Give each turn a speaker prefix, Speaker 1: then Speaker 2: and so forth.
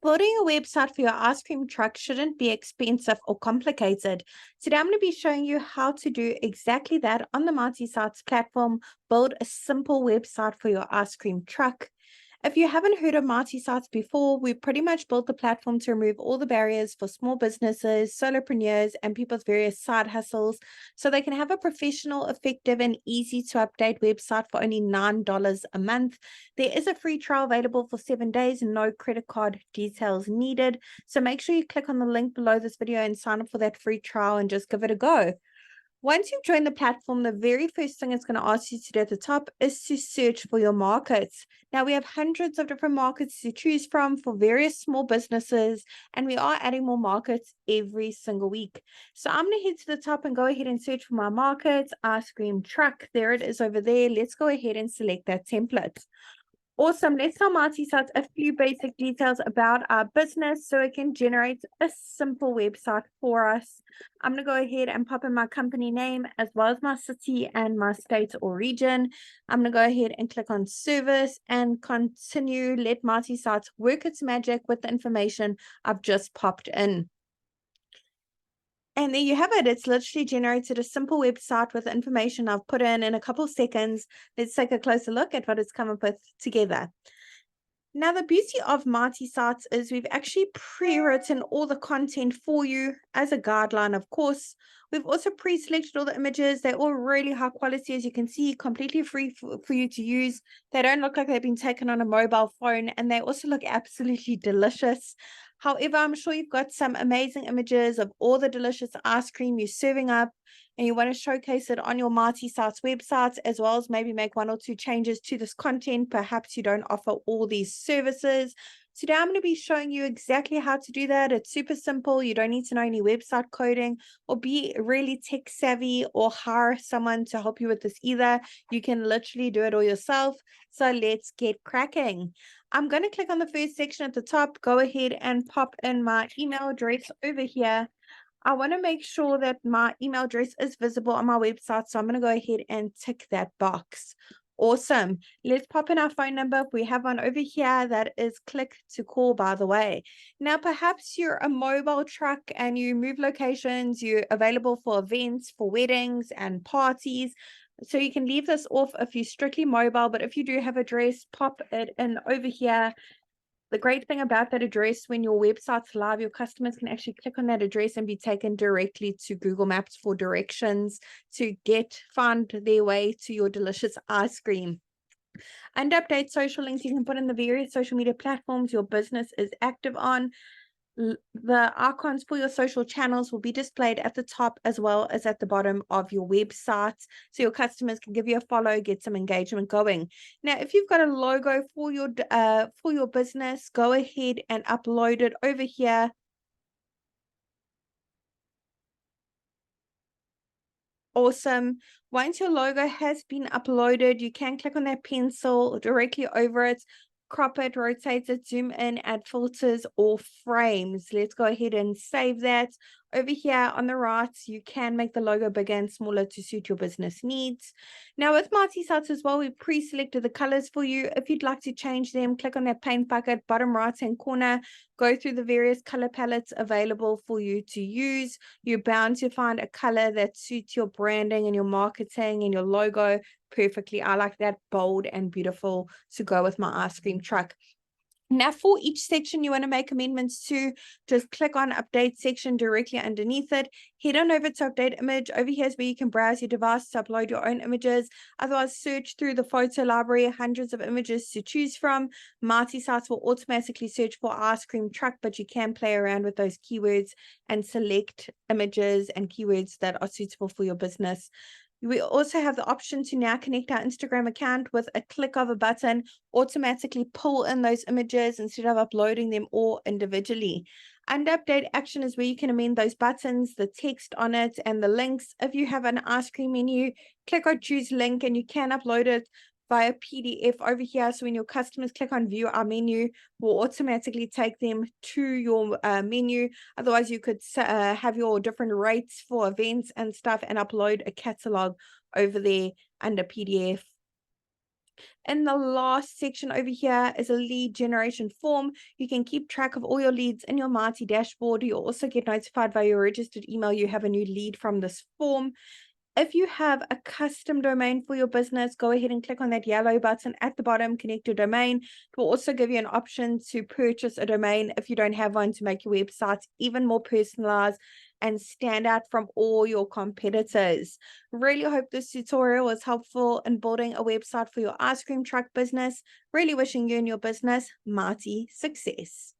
Speaker 1: Building a website for your ice cream truck shouldn't be expensive or complicated. Today, I'm going to be showing you how to do exactly that on the Mighty Sites platform. Build a simple website for your ice cream truck. If you haven't heard of Mighty Sites before, we pretty much built the platform to remove all the barriers for small businesses, solopreneurs, and people's various side hustles so they can have a professional, effective, and easy to update website for only $9 a month. There is a free trial available for 7 days and no credit card details needed. So make sure you click on the link below this video and sign up for that free trial and just give it a go. Once you've joined the platform, the very first thing it's going to ask you to do at the top is to search for your markets. Now, we have hundreds of different markets to choose from for various small businesses, and we are adding more markets every single week. So I'm going to head to the top and go ahead and search for my market, ice cream truck. There it is over there. Let's go ahead and select that template. Awesome. Let's tell Mighty Sites a few basic details about our business so it can generate a simple website for us. I'm going to go ahead and pop in my company name as well as my city and my state or region. I'm going to go ahead and click on service and continue. Let Mighty Sites work its magic with the information I've just popped in. And there you have it. It's literally generated a simple website with the information I've put in a couple seconds. Let's take a closer look at what it's come up with together. Now, the beauty of Mighty Sites is we've actually pre-written all the content for you as a guideline, of course. We've also pre-selected all the images. They're all really high quality, as you can see, completely free for you to use. They don't look like they've been taken on a mobile phone, and they also look absolutely delicious. However, I'm sure you've got some amazing images of all the delicious ice cream you're serving up, and you want to showcase it on your Mighty Sites websites, as well as maybe make 1 or 2 changes to this content. Perhaps you don't offer all these services. Today, I'm going to be showing you exactly how to do that. It's super simple. You don't need to know any website coding or be really tech savvy or hire someone to help you with this either. You can literally do it all yourself. So let's get cracking. I'm going to click on the first section at the top, go ahead and pop in my email address over here. I want to make sure that my email address is visible on my website, so I'm going to go ahead and tick that box. Awesome. Let's pop in our phone number. We have one over here that is click to call, by the way. Now, perhaps you're a mobile truck and you move locations, you're available for events, for weddings and parties. So you can leave this off if you're strictly mobile, but if you do have address, pop it in over here. The great thing about that address, when your website's live, your customers can actually click on that address and be taken directly to Google Maps for directions to find their way to your delicious ice cream. And update social links, you can put in the various social media platforms your business is active on. The icons for your social channels will be displayed at the top as well as at the bottom of your website, so your customers can give you a follow, get some engagement going. Now, if you've got a logo for your business, go ahead and upload it over here. Awesome. Once your logo has been uploaded, you can click on that pencil directly over it, crop it, rotate it, zoom in, add filters or frames. Let's go ahead and save that. Over here on the right, you can make the logo bigger and smaller to suit your business needs. Now, with Mighty Sites as well, we pre-selected the colors for you. If you'd like to change them, click on that paint bucket, bottom right-hand corner, go through the various color palettes available for you to use. You're bound to find a color that suits your branding and your marketing and your logo perfectly. I like that bold and beautiful to go with my ice cream truck. Now, for each section you want to make amendments to, just click on update section directly underneath it. Head on over to update image. Over here is where you can browse your device to upload your own images. Otherwise, search through the photo library, hundreds of images to choose from. Mighty Sites will automatically search for ice cream truck, but you can play around with those keywords and select images and keywords that are suitable for your business. We also have the option to now connect our Instagram account with a click of a button, automatically pull in those images instead of uploading them all individually. And update action is where you can amend those buttons, the text on it, and the links. If you have an ice cream menu, click on choose link and you can upload it via PDF over here. So when your customers click on view our menu, will automatically take them to your menu. Otherwise, you could have your different rates for events and stuff and upload a catalog over there under PDF. In the last section over here is a lead generation form. You can keep track of all your leads in your Marti dashboard. You'll also get notified via your registered email you have a new lead from this form. If you have a custom domain for your business, go ahead and click on that yellow button at the bottom, connect your domain. It will also give you an option to purchase a domain if you don't have one, to make your website even more personalized and stand out from all your competitors. Really hope this tutorial was helpful in building a website for your ice cream truck business. Really wishing you and your business Marti success.